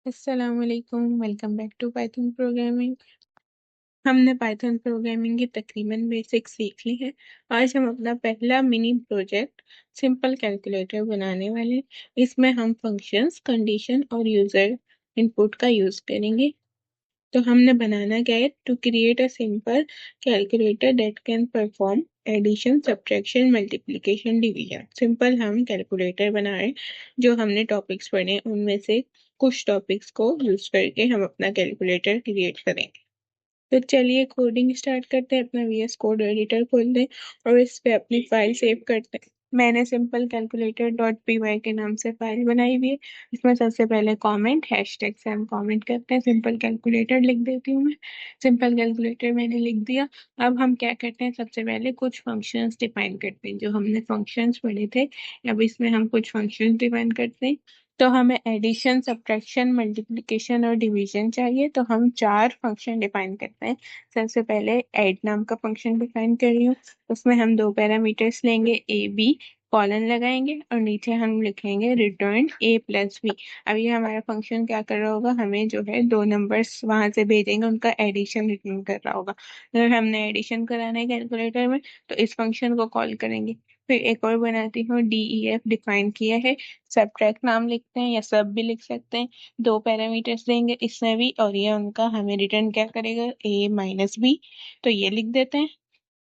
अस्सलामुअलैकुम, welcome back to Python programming. हमने Python programming की तकरीबन बेसिक्स सीख ली है। आज हम अपना पहला मिनी प्रोजेक्ट सिंपल कैलकुलेटर बनाने वाले हैं। इसमें हम फंक्शंस, कंडीशन और यूजर इनपुट का यूज करेंगे। तो हमने बनाना क्या है, to create a simple calculator that can perform addition, subtraction, multiplication, division. Simple हम कैलकुलेटर बना रहे हैं। जो हमने टॉपिक्स पढ़े हैं, उनमें से कुछ टॉपिक्स को यूज करके हम अपना कैलकुलेटर क्रिएट करेंगे। तो चलिए कोडिंग स्टार्ट करते हैं। अपना वीएस कोड एडिटर खोलते हैं और इस पे अपनी फाइल सेव करते हैं। मैंने simple calculator dot P Y के नाम से फाइल बनाई हुई है। इसमें सबसे पहले कमेंट हैशटैग से हम कमेंट करते हैं। सिंपल कैलकुलेटर लिख देती हूँ मैं। सिंपल कैलकुलेटर मैंने लिख दिया। अब हम क्या करते हैं, सबसे पहले कुछ फंक्शंस डिफाइन करते हैं। जो हमने फंक्शंस पढ़े थे, अब इसमें हम कुछ फंक्शंस डिफाइन करते हैं। तो हमें एडिशन, सब्ट्रैक्शन, मल्टीप्लिकेशन और डिवीजन चाहिए। तो हम 4 फंक्शन डिफाइन करते हैं। सबसे पहले ऐड नाम का फंक्शन डिफाइन कर रही हूँ। उसमें हम 2 पैरामीटर्स लेंगे, ए बी, कॉलन लगाएंगे और नीचे हम लिखेंगे रिटर्न ए प्लस बी। अब ये हमारा फंक्शन क्या कर रहा होगा, हमें जो है 2 नंबर्स वहां से भेजेंगे, उनका एडिशन रिटर्न कर रहा होगा। अगर हमने एडिशन कराना है कैलकुलेटर में, तो इस फंक्शन को कॉल करेंगे। फिर एक और बनाती हूँ, डी ई एफ डिफाइन किया है। सब्ट्रैक्ट नाम लिखते हैं या सब भी लिख सकते हैं। 2 पैरामीटर्स देंगे इसमें भी, और ये उनका हमें रिटर्न क्या करेगा, ए माइनस बी। तो ये लिख देते हैं।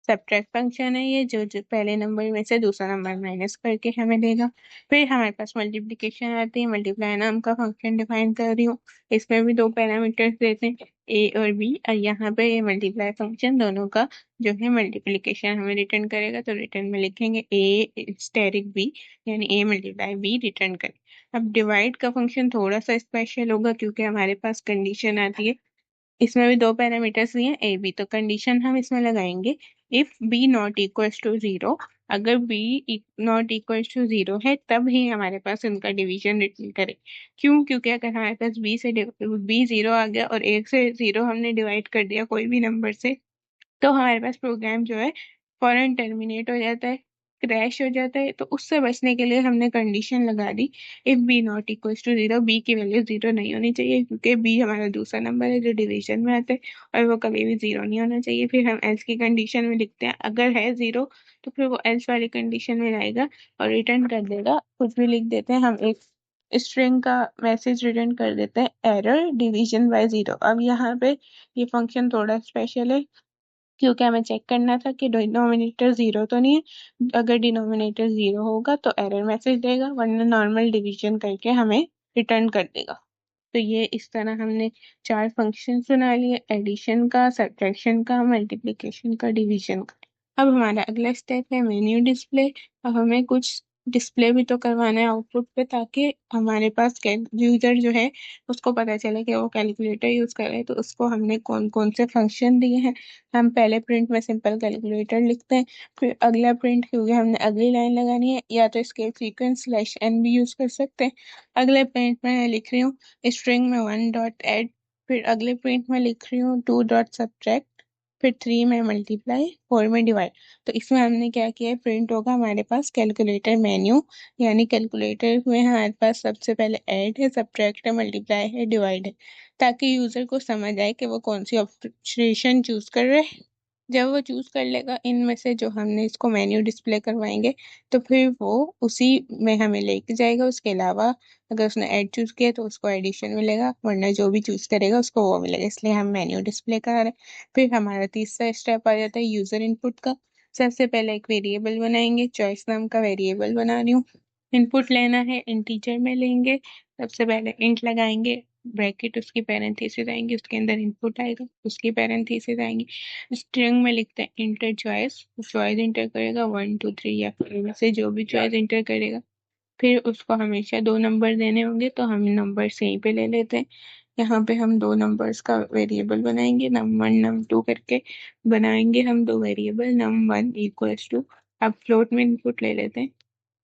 सब्ट्रैक्ट फंक्शन है ये, जो पहले नंबर में से दूसरा नंबर माइनस करके हमें देगा। फिर हमारे पास मल्टीप्लिकेशन आती है। मल्टीप्लाई नाम का फंक्शन डिफाइन कर रही हूँ। इसमें भी 2 पैरामीटर्स देते हैं, ए और बी। और यहाँ पे ये मल्टीप्लाई फंक्शन दोनों का जो है मल्टीप्लिकेशन हमें रिटर्न करेगा। तो रिटर्न में लिखेंगे ए स्टेरिक बी, यानी ए मल्टीप्लाई बी रिटर्न करें। अब डिवाइड का फंक्शन थोड़ा सा स्पेशल होगा, क्योंकि हमारे पास कंडीशन आती है। इसमें भी 2 पैरामीटर्स दिए हैं, ए बी। तो कंडीशन हम इसमें लगाएंगे, if B not equals to 0। अगर बी नॉट इक्वल्स टू 0 है, तब ही हमारे पास उनका डिवीजन रिटर्न करे। क्यों? क्योंकि अगर हमारे पास बी 0 आ गया और 1 से 0 हमने डिवाइड कर दिया कोई भी नंबर से, तो हमारे पास प्रोग्राम जो है फौरन टर्मिनेट हो जाता है, क्रैश हो जाता है। तो उससे बचने के लिए हमने कंडीशन लगा दी, if B not equal to 0, B की वैल्यू 0 नहीं होनी चाहिए, क्योंकि बी हमारा दूसरा नंबर है जो डिवीजन में आता है, और वो कभी भी 0 नहीं होना चाहिए। फिर हम एल्स की कंडीशन में लिखते हैं, अगर है 0 तो फिर वो एल्स वाली कंडीशन में आएगा और रिटर्न कर देगा। कुछ भी लिख देते हैं हम, एक स्ट्रिंग का मैसेज रिटर्न कर देते हैं, एरर डिवीजन बाय 0। अब यहाँ पे ये फंक्शन थोड़ा स्पेशल है, क्योंकि हमें चेक करना था कि डिनोमिनेटर 0 तो नहीं है। अगर डिनोमिनेटर 0 होगा तो एरर मैसेज देगा, वरना नॉर्मल डिवीजन करके हमें रिटर्न कर देगा। तो ये इस तरह हमने 4 फंक्शन बना लिए, एडिशन का, सब्ट्रैक्शन का, मल्टीप्लिकेशन का, डिवीजन का। अब हमारा अगला स्टेप है मेन्यू डिस्प्ले। अब हमें कुछ डिस्प्ले भी तो करवाना है आउटपुट पे, ताकि हमारे पास यूजर जो है उसको पता चले कि वो कैलकुलेटर यूज कर रहे हैं। तो उसको हमने कौन कौन से फंक्शन दिए हैं। हम पहले प्रिंट में सिंपल कैलकुलेटर लिखते हैं। फिर अगला प्रिंट, क्योंकि हमने अगली लाइन लगानी है, या तो इसके सीक्वेंस स्लैश एन भी यूज कर सकते हैं। अगले प्रिंट में मैं लिख रही हूँ स्ट्रिंग में 1 डॉट ऐड। फिर अगले प्रिंट में लिख रही हूँ 2 डॉट सब्ट्रैक्ट। फिर 3 में मल्टीप्लाई, 4 में डिवाइड। तो इसमें हमने क्या किया है, प्रिंट होगा हमारे पास कैलकुलेटर मेन्यू, यानी कैलकुलेटर में हमारे पास सबसे पहले ऐड है, सब्ट्रैक्ट है, मल्टीप्लाई है, डिवाइड है, ताकि यूजर को समझ आए कि वो कौन सी ऑपरेशन चूज कर रहे हैं। जब वो चूज कर लेगा इनमें से जो हमने इसको मेन्यू डिस्प्ले करवाएंगे, तो फिर वो उसी में हमें लेके जाएगा। उसके अलावा अगर उसने ऐड चूज किया तो उसको एडिशन मिलेगा, वरना जो भी चूज करेगा उसको वो मिलेगा। इसलिए हम मेन्यू डिस्प्ले करा रहे हैं। फिर हमारा तीसरा स्टेप आ जाता है यूजर इनपुट का। सबसे पहले एक वेरिएबल बनाएंगे, चॉइस नाम का वेरिएबल बना रही हूँ। इनपुट लेना है, इंटीजर में लेंगे। सबसे पहले इंट लगाएंगे, ब्रैकेट, उसकी पैरेंथेसिस आएंगी, उसके अंदर इनपुट आएगा, उसकी पैरेंथेसिस आएंगी। स्ट्रिंग में लिखते हैं इंटर चॉइस, चॉइस इंटर करेगा 1 2 3, या फिर इनमें से जो भी चॉइस इंटर करेगा। फिर उसको हमेशा 2 नंबर देने होंगे, तो हम नंबर यहीं पे ले लेते हैं। यहाँ पे हम 2 नंबर्स का वेरिएबल बनाएंगे, num1 num2 करके बनाएंगे हम 2 वेरिएबल, num1 इक्वल्स टू, अब फ्लोट में इनपुट ले लेते हैं,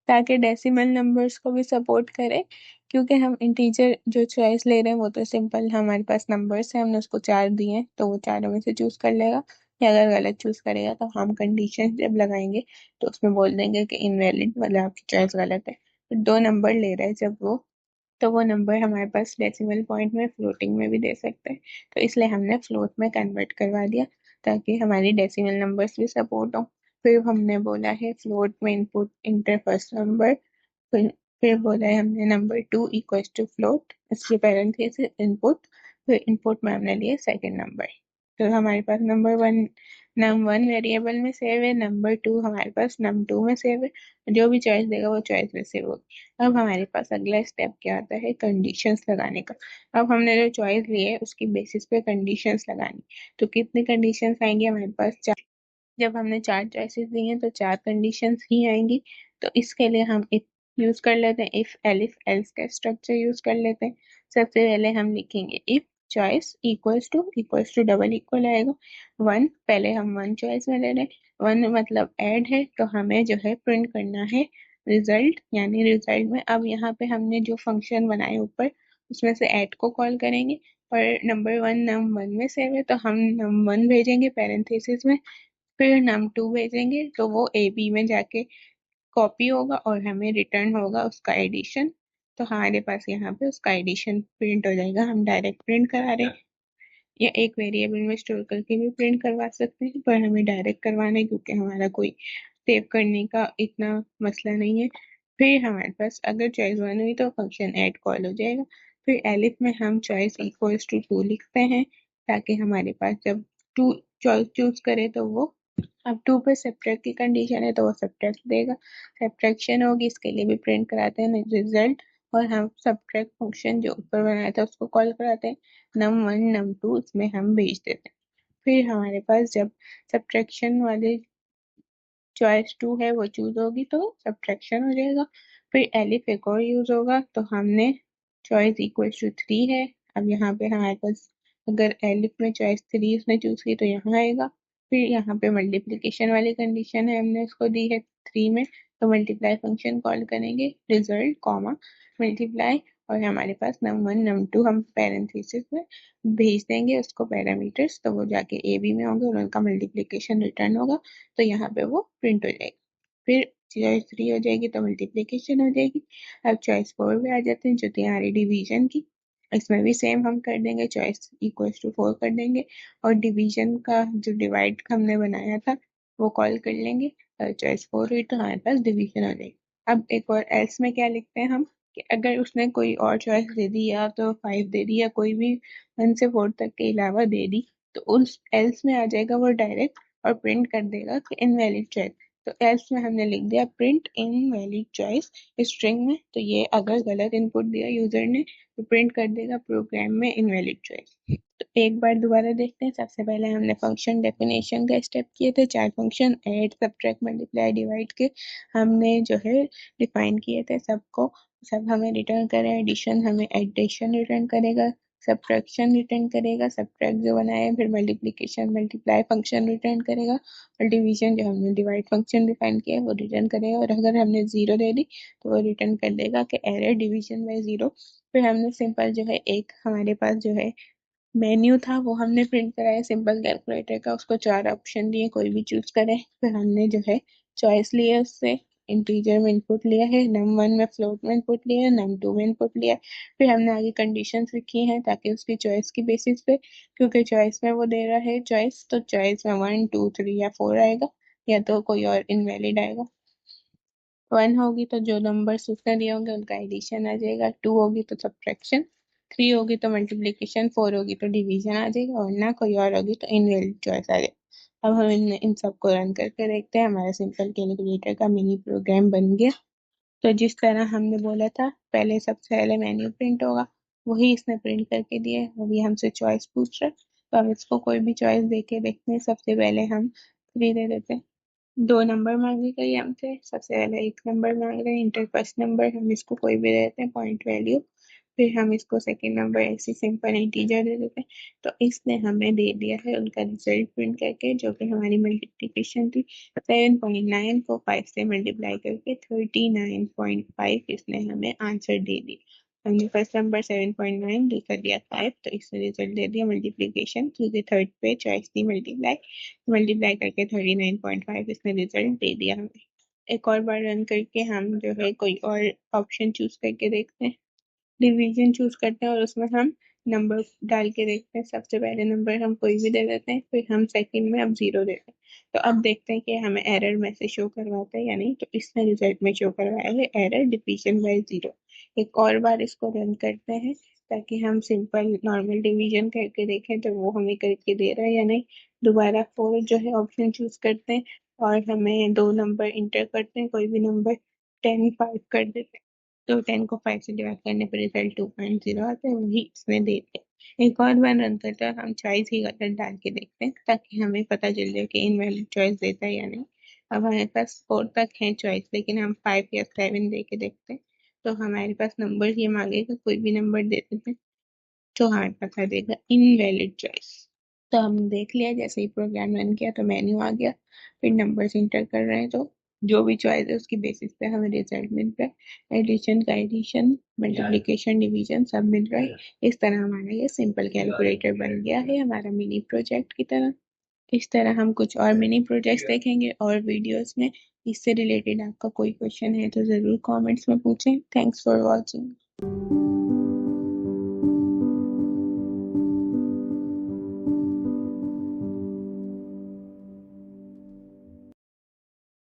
ताकि डेसिमल नंबर्स को भी सपोर्ट करे। क्योंकि हम इंटीजर जो चॉइस ले रहे हैं वो तो सिंपल हमारे पास नंबर्स है, हमने उसको 4 दिए हैं, तो वो चारों में से चूज कर लेगा। या अगर गलत चूज करेगा तो हम कंडीशन जब लगाएंगे तो उसमें बोल देंगे कि इनवैलिड, मतलब आपकी चॉइस गलत है। तो 2 नंबर ले रहा है जब वो तो वो नंबर हमारे पास डेसिमल पॉइंट में फ्लोटिंग में भी दे सकते हैं, तो इसलिए हमने फ्लोट में कन्वर्ट करवा दिया ताकि हमारी डेसिमल नंबर्स भी सपोर्ट हो। फिर हमने बोला है फ्लोट में इनपुट इंटर फर्स्ट नंबर, फिर बोला है हमने नंबर 2 इक्वल्स टू फ्लोट, इसके पैरेंथेसिस इनपुट, फिर इनपुट में हमने लिए सेकंड नंबर। तो हमारे पास नम वन वेरिएबल में सेव है, नंबर 2 हमारे पास num2 में सेव है, जो भी चॉइस देगा वो चॉइस में सेव होगी। अब हमारे पास अगला स्टेप क्या आता है, कंडीशंस लगाने का। अब हमने जो चॉइस ली है उसकी बेसिस पे कंडीशंस लगानी। तो कितनी कंडीशंस आएंगी हमारे पास, जब हमने चार चॉइसेस दी हैं तो चार कंडीशंस ही आएंगी। तो इसके लिए हम इफ यूज कर लेते हैं, इफ एलिफ एल्स का स्ट्रक्चर यूज कर लेते हैं। सबसे पहले हम लिखेंगे if choice equals to double equal आएगा वन, पहले हम वन चॉइस में ले रहे हैं, वन मतलब ऐड है तो हमें जो है प्रिंट करना है रिजल्ट, यानी रिजल्ट में अब यहाँ पे हमने जो फंक्शन बनाए ऊपर उसमें से ऐड को कॉल करेंगे, और नंबर वन नम वन में सेव है तो हम नम वन भेजेंगे पेरेंथेसिस में, फिर num2 भेजेंगे तो वो ए बी में जाके कॉपी होगा और हमें रिटर्न होगा उसका एडिशन। तो हमारे पास यहाँ पे उसका एडिशन प्रिंट हो जाएगा, हम डायरेक्ट प्रिंट करा रहे हैं, या एक वेरिएबल में स्टोर करके भी प्रिंट करवा सकते हैं, पर हमें डायरेक्ट करवाना है क्योंकि हमारा कोई सेव करने का इतना मसला नहीं है। फिर हमारे पास अगर चॉइस वन हुई तो फंक्शन ऐड कॉल हो जाएगा, फिर एलिफ में हम चॉइस इक्वल्स टू टू लिखते हैं ताकि हमारे पास जब टू चॉइस चूज करे तो वो, अब टू पे सब्ट्रैक्ट की कंडीशन है तो वो सब्ट्रैक्ट देगा, सब्ट्रैक्शन होगी इसके लिए भी प्रिंट कराते हैं रिजल्ट, और हम सब्ट्रैक्ट फंक्शन जो ऊपर बनाया था उसको कॉल कराते हैं, num1 num2 इसमें हम भेज देते हैं। फिर हमारे पास जब सब्ट्रैक्शन वाले चॉइस टू है वो चूज होगी तो सब्ट्रैक्शन हो जाएगा। फिर एलिफ एक और यूज होगा तो हमने चॉइस इक्वल टू थ्री है, अब यहाँ पे हमारे पास अगर एलिफ में चॉइस थ्री उसने चूज की तो यहाँ आएगा। फिर यहाँ पे मल्टीप्लिकेशन वाली कंडीशन है हमने उसको दी है थ्री में, तो मल्टीप्लाई फंक्शन कॉल करेंगे रिजल्ट कॉमा मल्टीप्लाई, और हमारे पास num1 num2 हम पैरेंथेसिस में भेज देंगे उसको पैरामीटर्स, तो वो जाके ए बी में होंगे और उनका मल्टीप्लिकेशन रिटर्न होगा, तो यहाँ पे वो प्रिंट हो जाएगी। फिर चॉइस थ्री हो जाएगी तो मल्टीप्लिकेशन हो जाएगी। अब चॉइस फोर पे आ जाते हैं जो थी हमारी डिवीजन की, इसमें भी सेम हम कर देंगे, चॉइस इक्वल्स टू फोर कर देंगे और डिवीजन का जो डिवाइड हमने बनाया था वो कॉल कर लेंगे, चॉइस फोर हुई तो हमारे पास डिवीजन हो जाएगी। अब एक और एल्स में क्या लिखते हैं हम, कि अगर उसने कोई और चॉइस दे दी या तो फाइव दे दी या कोई भी वन से फोर तक के अलावा दे दी, तो उस एल्स में आ जाएगा वो डायरेक्ट और प्रिंट कर देगा कि इनवैलिड चॉइस। तो एल्स में हमने लिख दिया प्रिंट इनवैलिड चॉइस स्ट्रिंग में, तो ये अगर गलत इनपुट दिया यूजर ने तो प्रिंट कर देगा प्रोग्राम में इनवैलिड चॉइस। तो एक बार दोबारा देखते हैं, सबसे पहले हमने फंक्शन डेफिनेशन का स्टेप किए थे, चार function add subtract multiply divide के हमने जो है डिफाइन किए थे सबको, सब हमें रिटर्न करें, एडिशन हमें एडिशन रिटर्न करेगा, सब्ट्रैक्शन रिटर्न करेगा सब्ट्रैक्ट जो बनाया है, फिर मल्टीप्लिकेशन मल्टीप्लाई फंक्शन रिटर्न करेगा, और डिवीजन जो हमने डिवाइड फंक्शन डिफाइन किया है वो रिटर्न करेगा, और अगर हमने जीरो दे दी तो वो रिटर्न कर देगा कि एरर डिवीजन बाय जीरो। फिर हमने सिंपल जो है एक हमारे पास जो है मेन्यू था वो हमने प्रिंट कराया सिंपल कैलकुलेटर का, उसको चार ऑप्शन दिए कोई भी चूज करे, फिर हमने जो है चॉइस लिया उससे, इंटीजर में इनपुट लिया है, num1 में फ्लोट में इनपुट लिया है, num2 में इनपुट लिया है, फिर हमने आगे कंडीशंस लिखी हैं ताकि उसकी चॉइस की बेसिस पे, क्योंकि चॉइस में वो दे रहा है चॉइस, तो चॉइस में वन टू थ्री या फोर आएगा या तो कोई और इनवैलिड आएगा। वन होगी तो जो नंबर्स उसने दिए होंगे उनका एडिशन आ जाएगा, टू होगी तो सब्ट्रैक्शन, थ्री होगी तो मल्टीप्लिकेशन, फोर होगी तो डिवीजन आ जाएगा, और ना कोई और होगी तो इनवैलिड चॉइस आ जाएगा। अब हम इन सबको रन करके देखते हैं, हमारा सिंपल कैलकुलेटर का मिनी प्रोग्राम बन गया। तो जिस तरह हमने बोला था पहले सबसे पहले मेन्यू प्रिंट होगा, वही इसने प्रिंट करके दिया है, अभी हमसे चॉइस पूछ रहा है तो हम इसको कोई भी चॉइस दे के देखते हैं। सबसे पहले हम थ्री दे देते हैं, दो नंबर मांगे गए हमसे, सबसे पहले एक नंबर मांग रहे हैं इंटर फर्स्ट नंबर, हम इसको कोई भी दे देते हैं पॉइंट वैल्यू, फिर हम इसको सेकंड नंबर ऐसे सिंपल इंटीजर दे देते हैं। तो इसने हमें दे दिया है उनका रिजल्ट प्रिंट करके, जो कि हमारी मल्टीप्लिकेशन थी 7.9 को 5 से मल्टीप्लाई करके 39.5 इसने हमें आंसर दे दी। हमने फर्स्ट नंबर 7.9 दूसरा दिया 5, तो इसने रिजल्ट दे दिया मल्टीप्लिकेशन, क्योंकि थर्ड पे चॉइस थी मल्टीप्लाई, मल्टीप्लाई करके 39.5 इसने रिजल्ट दे दिया हमें। एक और बार रन करके हम जो है कोई और ऑप्शन चूज करके देखते हैं। डिवीजन चूज करते हैं और उसमें हम नंबर डाल के देखते हैं। सबसे पहले नंबर हम कोई भी दे देते हैं, फिर हम सेकंड में अब 0 देते हैं। तो अब देखते हैं कि हमें एरर मैसेज शो करवाता है या नहीं। तो इसमें रिजल्ट में शो करवाया है एरर डिवीजन बाय 0। एक और बार इसको रन करते हैं ताकि हम सिंपल नॉर्मल डिवीजन करके देखें तो वो हमें करके दे रहा है या नहीं। दोबारा 4 जो है ऑप्शन चूज करते हैं और हमें 2 नंबर इंटर करते हैं, कोई भी नंबर। 10 5 कर देते हैं, तो 10 को 5 से डिवाइड करने पर रिजल्ट 2.0 आता है, वही इसमें देते हैं। एक और बार रन करते हैं, हम चॉइस ही गलत डाल के देखते हैं ताकि हमें पता चल जाए कि इनवैलिड चॉइस देता है या नहीं। अब हमारे पास 4 तक है चॉइस, लेकिन हम 5 या 7 दे के देखते हैं। तो हमारे पास नंबर ये मांगेगा, कोई भी नंबर दे देते हैं तो हमें पता देगा इनवैलिड चॉइस। तो हमने देख लिया, जैसे ही प्रोग्राम रन किया तो मेन्यू आ गया, फिर नंबर्स इंटर कर रहे हैं तो जो भी चॉइस है उसकी बेसिस पे हमें रिजल्ट मिल रहा है। एडिशन का एडिशन, मल्टीप्लिकेशन डिवीजन सब मिल रहा है। इस तरह हमारा ये सिंपल कैलकुलेटर बन गया है हमारा मिनी प्रोजेक्ट की तरह। इस तरह हम कुछ और मिनी प्रोजेक्ट्स देखेंगे और वीडियोस में। इससे रिलेटेड आपका कोई क्वेश्चन है तो ज़रूर कमेंट्स में पूछें। Thanks for watching.